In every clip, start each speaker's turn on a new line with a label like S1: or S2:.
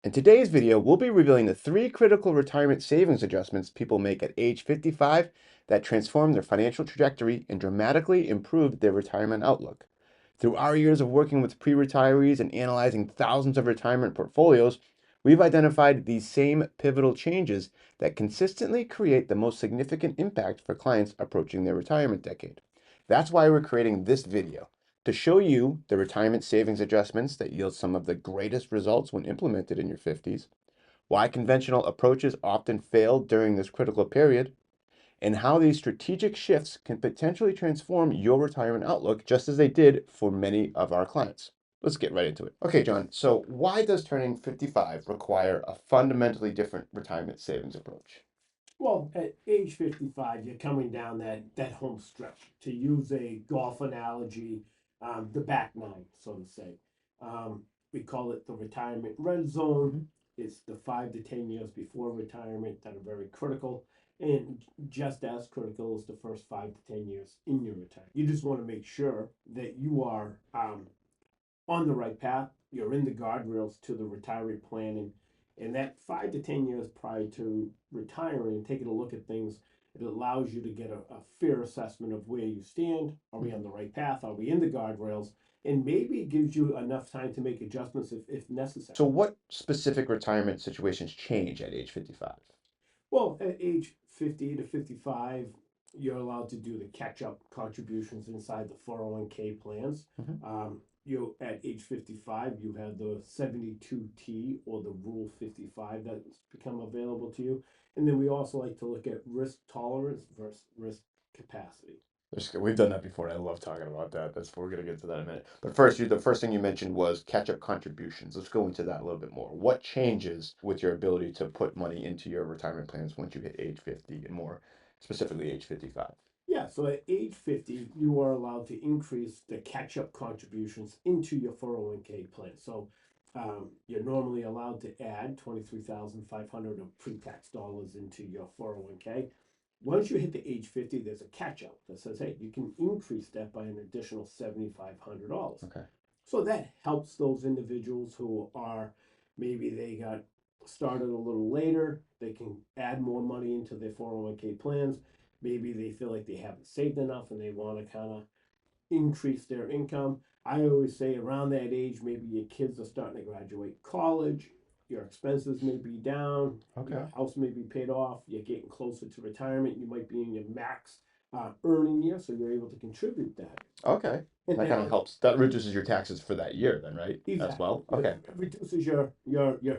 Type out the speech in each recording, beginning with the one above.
S1: In today's video, we'll be revealing the 3 critical retirement savings adjustments people make at age 55 that transform their financial trajectory and dramatically improve their retirement outlook. Through our years of working with pre-retirees and analyzing thousands of retirement portfolios, we've identified these same pivotal changes that consistently create the most significant impact for clients approaching their retirement decade. That's why we're creating this video to show you the retirement savings adjustments that yield some of the greatest results when implemented in your 50s, why conventional approaches often fail during this critical period, and how these strategic shifts can potentially transform your retirement outlook just as they did for many of our clients. Let's get right into it. Okay, John, so why does turning 55 require a fundamentally different retirement savings approach?
S2: Well, at age 55, you're coming down that home stretch. To use a golf analogy, the back nine, so to say. We call it the retirement red zone. It's the 5 to 10 years before retirement that are very critical, and just as critical as the first 5 to 10 years in your retirement. You just want to make sure that you are on the right path. You're in the guardrails to the retiree planning. And that 5 to 10 years prior to retiring and taking a look at things, it allows you to get a fair assessment of where you stand. Are we on the right path? Are we in the guardrails? And maybe it gives you enough time to make adjustments if necessary.
S1: So, what specific retirement situations change at age 55?
S2: Well, at age 50 to 55, you're allowed to do the catch up contributions inside the 401k plans.
S1: Mhm.
S2: You at age 55, you have the 72T or the Rule 55 that's become available to you. And then we also like to look at risk tolerance versus risk capacity.
S1: We've done that before, and I love talking about that. We're going to get to that in a minute. But first, the first thing you mentioned was catch-up contributions. Let's go into that a little bit more. What changes with your ability to put money into your retirement plans once you hit age 50 and more specifically age 55?
S2: Yeah, so at age 50, you are allowed to increase the catch up contributions into your 401k plan. So you're normally allowed to add 23,500 of pre tax dollars into your 401k. Once you hit the age 50, there's a catch up that says, hey, you can increase that by an additional $7,500.
S1: Okay.
S2: So that helps those individuals who are maybe they got started a little later, they can add more money into their 401k plans. Maybe they feel like they haven't saved enough and they want to kind of increase their income. I always say around that age, maybe your kids are starting to graduate college, your expenses may be down,
S1: Okay.
S2: your house may be paid off, you're getting closer to retirement, you might be in your max earning year, so you're able to contribute that.
S1: Okay.
S2: And
S1: That
S2: then
S1: kind of
S2: on
S1: helps. That reduces your taxes for that year, then, right? As
S2: exactly,
S1: well. Okay.
S2: it reduces your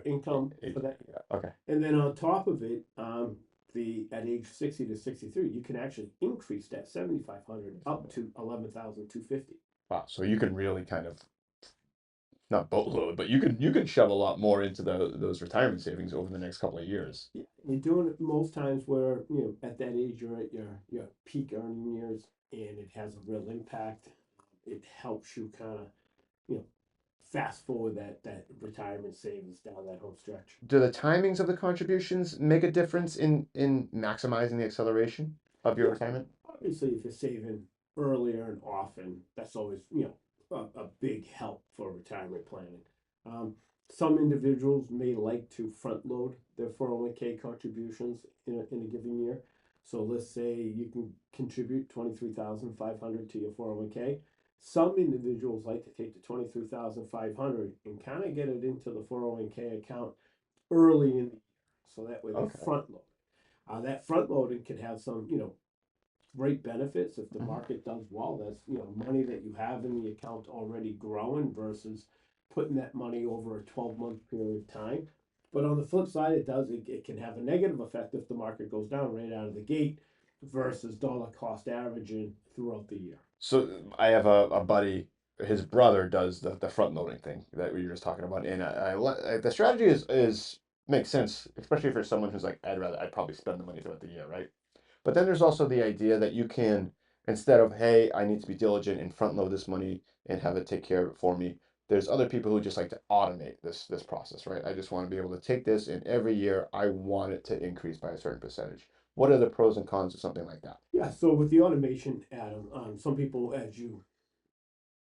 S2: income for that.
S1: Yeah. Okay.
S2: And then on top of it, the at age 60 to 63, you can actually increase that 7,500 up to 11,250.
S1: Wow. So you can really kind of not boatload, but you can shove a lot more into those retirement savings over the next couple of years.
S2: Yeah, you're doing it most times where at that age you're at your peak earning years, and it has a real impact. It helps you kind of you know fast forward that retirement savings down that home stretch.
S1: Do the timings of the contributions make a difference in maximizing the acceleration of your
S2: Yeah,
S1: retirement?
S2: obviously, if you're saving earlier and often, that's always a big help for retirement planning. Um, some individuals may like to front load their 401k contributions in a given year. So let's say you can contribute 23,500 to your 401k. Some individuals like to take the 23,500 and kind of get it into the 401k account early in the year. So that way they
S1: Okay.
S2: front load. That front loading can have some, great benefits if the
S1: Mhm.
S2: market does well. That's money that you have in the account already growing versus putting that money over a 12-month period of time. But on the flip side, it can have a negative effect if the market goes down right out of the gate versus dollar cost averaging throughout the year.
S1: So I have a buddy, his brother does the front loading thing that we were just talking about, and the strategy is makes sense, especially for someone who's like, I'd probably spend the money throughout the year, right? But then there's also the idea that you can, instead of, hey, I need to be diligent and front load this money and have it take care of it for me, there's other people who just like to automate this process, right? I just want to be able to take this and every year I want it to increase by a certain percentage. What are the pros and cons of something like that?
S2: Yeah, so with the automation, Adam, some people, as you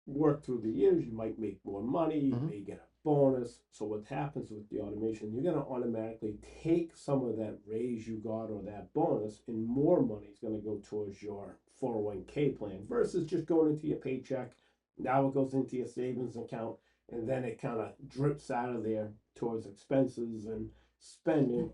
S2: work through the years, you might make more money, you
S1: Hmm.
S2: may get a bonus. So what happens with the automation, you're going to automatically take some of that raise you got or that bonus, and more money is going to go towards your 401k plan versus just going into your paycheck. Now it goes into your savings account, and then it kind of drips out of there towards expenses and spending.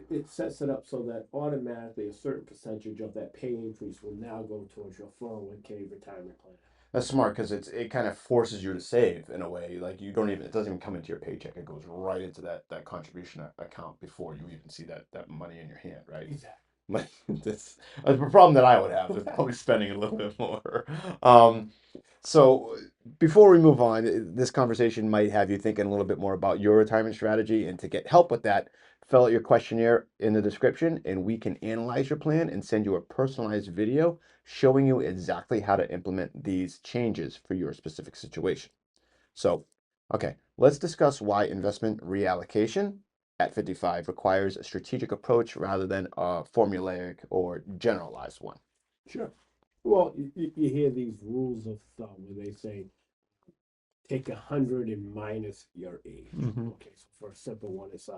S2: It sets it up so that automatically a certain percentage of that pay increase will now go towards your 401k retirement plan.
S1: That's smart because it kind of forces you to save in a way. Like you don't even it doesn't even come into your paycheck. It goes right into that contribution account before you even see that money in your hand, right?
S2: Exactly.
S1: But that's a problem that I would have is probably spending a little bit more. Um, so before we move on, this conversation might have you thinking a little bit more about your retirement strategy. And to get help with that, fill out your questionnaire in the description, and we can analyze your plan and send you a personalized video showing you exactly how to implement these changes for your specific situation. So, okay, let's discuss why investment reallocation at 55 requires a strategic approach rather than a formulaic or generalized one.
S2: Sure. Well, you hear these rules of thumb where they say take 100 and minus your age.
S1: Hmm.
S2: Okay, so for a simple one, it's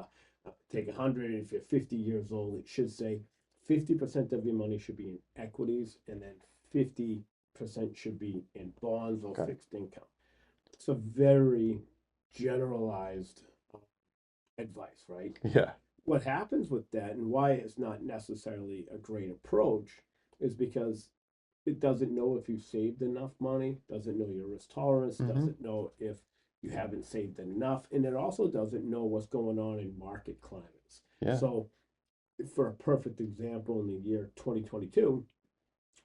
S2: take 100. If you're 50 years old, it should say 50% of your money should be in equities, and then 50% should be in bonds or
S1: Okay.
S2: fixed income. It's a very generalized advice, right?
S1: Yeah.
S2: What happens with that and why it's not necessarily a great approach is because it doesn't know if you've saved enough money, doesn't know your risk tolerance,
S1: Hmm.
S2: doesn't know if you haven't saved enough, and it also doesn't know what's going on in market climates.
S1: Yeah.
S2: So, for a perfect example, in the year 2022,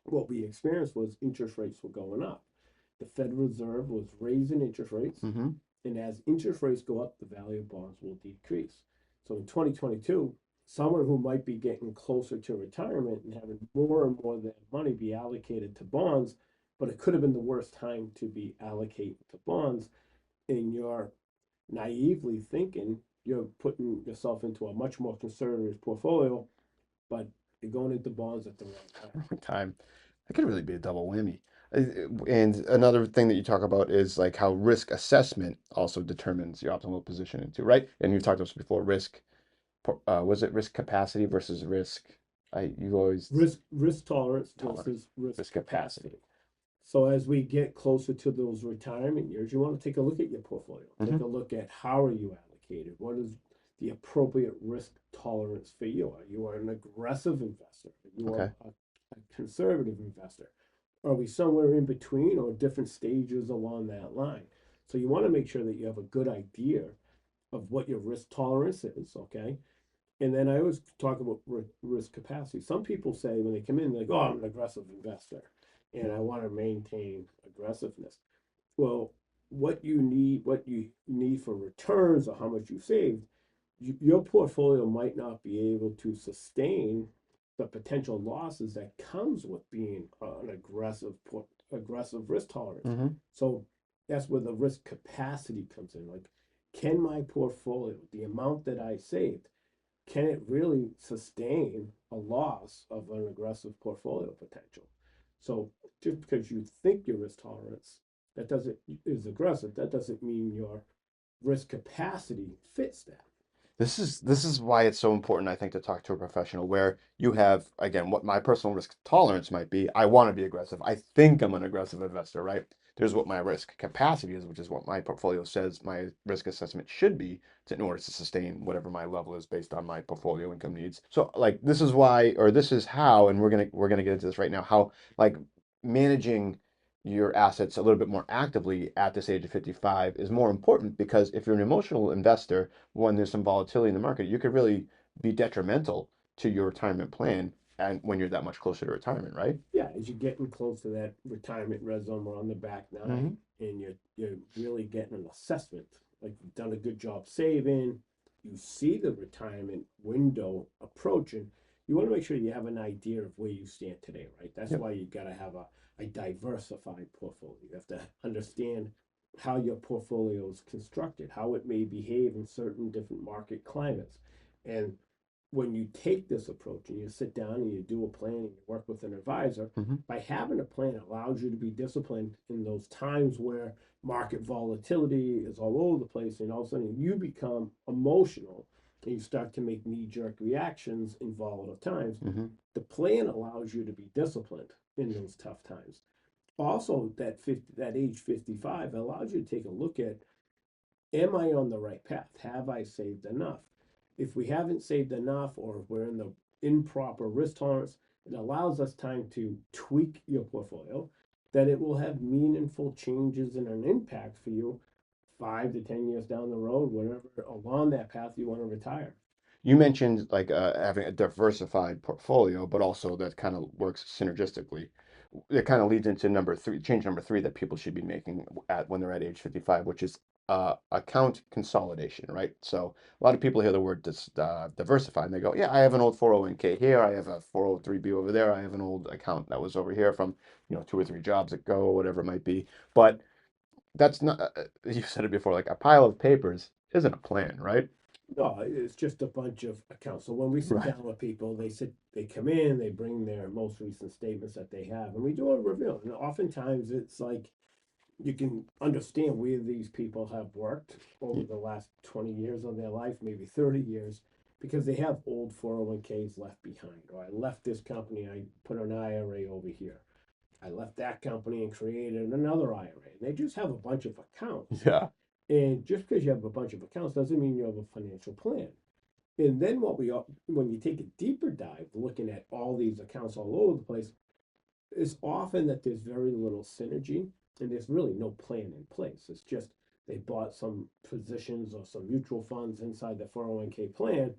S2: what we experienced was interest rates were going up. The Federal Reserve was raising interest rates,
S1: Hmm.
S2: and as interest rates go up, the value of bonds will decrease. So in 2022, someone who might be getting closer to retirement and having more and more of their money be allocated to bonds, but it could have been the worst time to be allocated to bonds, and you're naively thinking you're putting yourself into a much more conservative portfolio, but you're going into bonds at the wrong time.
S1: Time. That could really be a double whammy. And another thing that you talk about is like how risk assessment also determines your optimal position into, right? And you've talked about this before, was it risk capacity versus risk? You always
S2: Risk tolerance
S1: tolerance,
S2: versus risk
S1: risk capacity.
S2: capacity. So as we get closer to those retirement years, you want to take a look at your portfolio. Take
S1: Hmm.
S2: a look at how are you allocated? What is the appropriate risk tolerance for you? Are you an aggressive investor? Are you
S1: Okay.
S2: a conservative investor? Are we somewhere in between or different stages along that line? So you want to make sure that you have a good idea of what your risk tolerance is, okay? And then I always talk about risk capacity. Some people say when they come in, like, "Oh, I'm an aggressive investor, and I want to maintain aggressiveness." Well, what you need for returns, or how much you saved, your portfolio might not be able to sustain the potential losses that comes with being an aggressive risk tolerance.
S1: Hmm.
S2: So that's where the risk capacity comes in. Like, can my portfolio, the amount that I saved, can it really sustain a loss of an aggressive portfolio potential? So just because you think your risk tolerance that doesn't is aggressive, that doesn't mean your risk capacity fits that.
S1: This is why it's so important, I think, to talk to a professional where you have, again, what my personal risk tolerance might be. I want to be aggressive. I think I'm an aggressive investor, right? There's what my risk capacity is, which is what my portfolio says my risk assessment should be in order to sustain whatever my level is based on my portfolio income needs. So like this is why, or this is how, and we're gonna get into this right now, how like managing your assets a little bit more actively at this age of 55 is more important because if you're an emotional investor when there's some volatility in the market, you could really be detrimental to your retirement plan and when you're that much closer to retirement, right?
S2: Yeah, as you're getting close to that retirement red zone, we're on the back
S1: Hmm.
S2: nine, and you're really getting an assessment. Like you've done a good job saving, you see the retirement window approaching. You want to make sure you have an idea of where you stand today, right? That's
S1: Yep.
S2: why you got to have a diversified portfolio. You have to understand how your portfolio is constructed, how it may behave in certain different market climates. And when you take this approach and you sit down and you do a plan and you work with an advisor,
S1: Hmm.
S2: by having a plan allows you to be disciplined in those times where market volatility is all over the place and all of a sudden you become emotional and you start to make knee-jerk reactions in volatile times.
S1: Hmm.
S2: The plan allows you to be disciplined in those tough times. Also, that age 55 allows you to take a look at, am I on the right path? Have I saved enough? If we haven't saved enough or if we're in the improper risk tolerance, it allows us time to tweak your portfolio that it will have meaningful changes and an impact for you 5 to 10 years down the road, whatever along that path you want to retire.
S1: You mentioned like having a diversified portfolio, but also that kind of works synergistically. It kind of leads into number three, change number three that people should be making at when they're at age 55, which is account consolidation, right? So a lot of people hear the word diversify and they go, yeah, I have an old 401k here, I have a 403b over there, I have an old account that was over here from, 2 or 3 jobs ago, whatever it might be. But that's not, you said it before, like a pile of papers isn't a plan, right?
S2: No, it's just a bunch of accounts. So when we sit
S1: Right.
S2: down with people, they come in, they bring their most recent statements that they have, and we do a review. And oftentimes it's like you can understand where these people have worked over
S1: Y-
S2: the last 20 years of their life, maybe 30 years, because they have old 401ks left behind. Or I left this company, I put an IRA over here. I left that company and created another IRA. And they just have a bunch of accounts.
S1: Yeah.
S2: And just because you have a bunch of accounts doesn't mean you have a financial plan. And then when you take a deeper dive, looking at all these accounts all over the place, it's often that there's very little synergy and there's really no plan in place. It's just they bought some positions or some mutual funds inside the 401k plan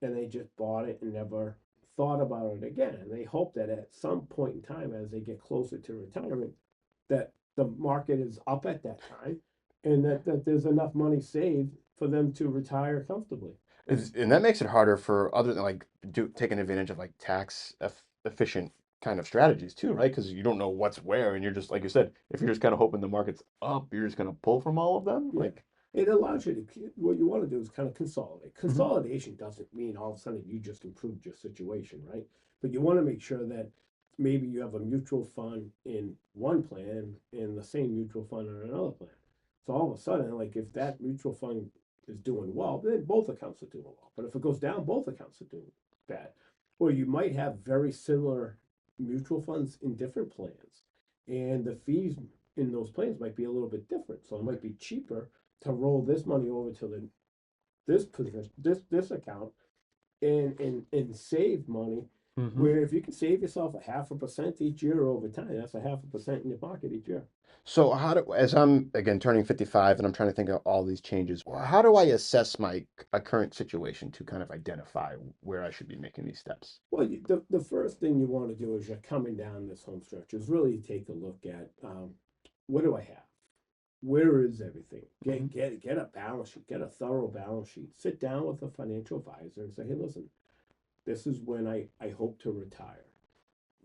S2: and they just bought it and never thought about it again. And they hope that at some point in time, as they get closer to retirement, that the market is up at that time and that there's enough money saved for them to retire comfortably.
S1: And that makes it harder for other than like taking advantage of like tax efficient kind of strategies too, right? Because you don't know what's where, and you're just like you said, if you're just kind of hoping the market's up, you're just gonna pull from all of them.
S2: Yeah.
S1: Like,
S2: It allows you to, what you want to do is kind of consolidate.
S1: mhm.
S2: Consolidation doesn't mean all of a sudden you just improved your situation, right? But you want to make sure that maybe you have a mutual fund in one plan and the same mutual fund in another plan. So all of a sudden, like if that mutual fund is doing well, then both accounts are doing well. But if it goes down, both accounts are doing bad. Or you might have very similar mutual funds in different plans, and the fees in those plans might be a little bit different. So it might be cheaper to roll this money over to this position, this account, and save money.
S1: Hmm.
S2: Where if you can save yourself a 0.5% each year over time, that's a 0.5% in your pocket each year.
S1: So as I'm again turning 55 and I'm trying to think of all these changes, how do I assess my current situation to kind of identify where I should be making these steps?
S2: Well, the first thing you want to do as you're coming down this home stretch is really take a look at, what do I have? Where is everything?
S1: Hmm.
S2: Get a balance sheet, get a thorough balance sheet. Sit down with a financial advisor and say, hey, listen, this is when I hope to retire.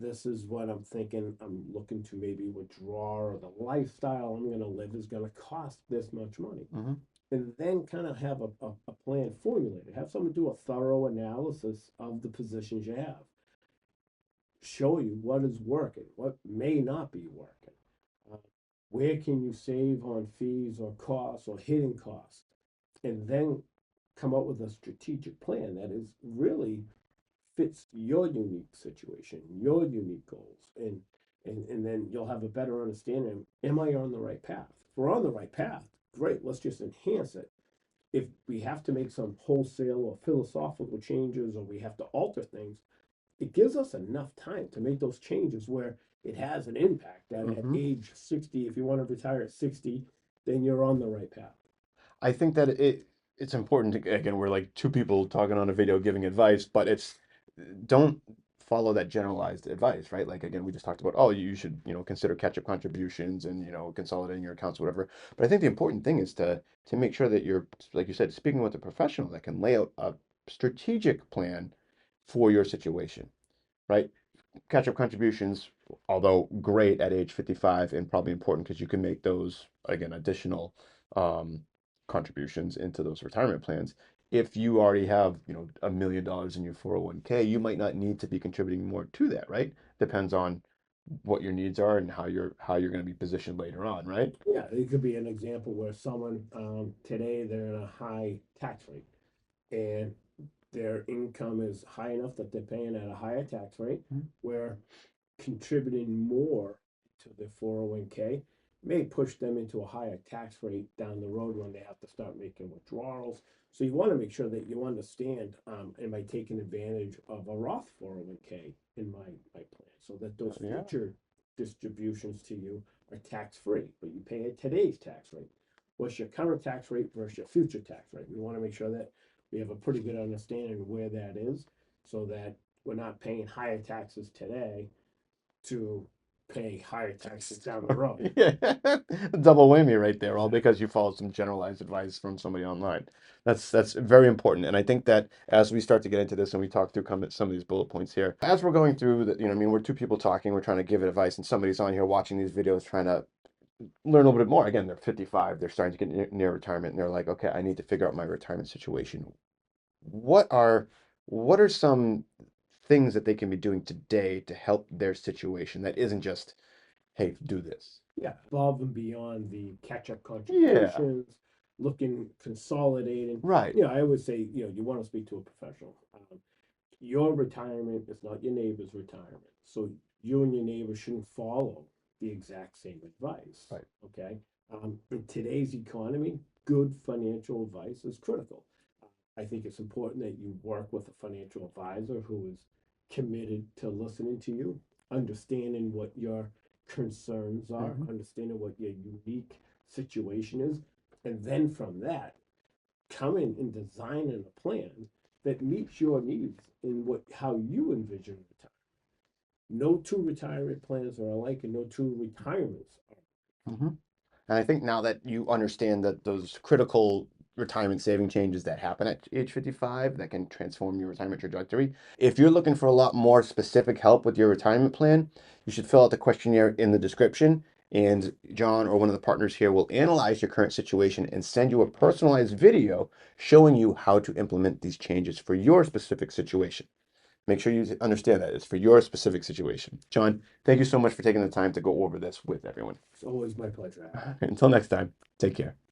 S2: This is what I'm thinking. I'm looking to maybe withdraw, or the lifestyle I'm going to live is going to cost this much money.
S1: Hmm.
S2: And then kind of have a plan formulated. Have someone do a thorough analysis of the positions you have. Show you what is working, what may not be working. Uh, where can you save on fees or costs or hidden costs? And then come up with a strategic plan that is really fits your unique situation, your unique goals, and then you'll have a better understanding. Am I on the right path? If we're on the right path, great. Let's just enhance it. If we have to make some wholesale or philosophical changes, or we have to alter things, it gives us enough time to make those changes where it has an impact. That at
S1: Hmm.
S2: age 60, if you want to retire at 60, then you're on the right path.
S1: I think that it's important to, again, we're like two people talking on a video giving advice, but it's don't follow that generalized advice, right? Like again, we just talked about, oh, you should, consider catch-up contributions and, consolidating your accounts, whatever. But I think the important thing is to make sure that you're, like you said, speaking with a professional that can lay out a strategic plan for your situation, right? Catch-up contributions, although great at age 55 and probably important because you can make those, again, additional um, contributions into those retirement plans. if you already have, $1 million in your 401k, you might not need to be contributing more to that, right? Depends on what your needs are and how you're going to be positioned later on, right?
S2: Yeah, it could be an example where someone, today they're in a high tax rate and their income is high enough that they're paying at a higher tax rate,
S1: Mhm.
S2: where contributing more to their 401k may push them into a higher tax rate down the road when they have to start making withdrawals. So you want to make sure that you understand, am I taking advantage of a Roth 401k in my plan, so that those
S1: Yeah.
S2: future distributions to you are tax free, but you pay at today's tax rate. What's your current tax rate versus your future tax rate? We want to make sure that we have a pretty good understanding of where that is, so that we're not paying higher taxes today to pay higher taxes down the road.
S1: Yeah, double whammy right there, all
S2: Exactly.
S1: because you followed some generalized advice from somebody online. That's very important, and I think that as we start to get into this and we talk through some of these bullet points here, as we're going through that, I mean, we're two people talking, we're trying to give advice, and somebody's on here watching these videos trying to learn a little bit more. Again, they're 55, they're starting to get near retirement, and they're like, okay, I need to figure out my retirement situation. What are what are some things that they can be doing today to help their situation that isn't just, hey, do this?
S2: Yeah, above and beyond the catch-up
S1: Yeah,
S2: contributions, looking, consolidating.
S1: right.
S2: I always say, you want to speak to a professional. Your retirement is not your neighbor's retirement. So you and your neighbor shouldn't follow the exact same advice.
S1: Right.
S2: Okay. In today's economy, good financial advice is critical. I think it's important that you work with a financial advisor who is committed to listening to you, understanding what your concerns are,
S1: Hmm.
S2: understanding what your unique situation is, and then from that, coming and designing a plan that meets your needs in how you envision retirement. No two retirement plans are alike, and no two retirements are.
S1: Hmm. And I think now that you understand that those critical retirement saving changes that happen at age 55 that can transform your retirement trajectory, if you're looking for a lot more specific help with your retirement plan, you should fill out the questionnaire in the description. And John or one of the partners here will analyze your current situation and send you a personalized video showing you how to implement these changes for your specific situation. Make sure you understand that it's for your specific situation. John, thank you so much for taking the time to go over this with everyone.
S2: It's always my pleasure, Adam.
S1: Until next time, take care.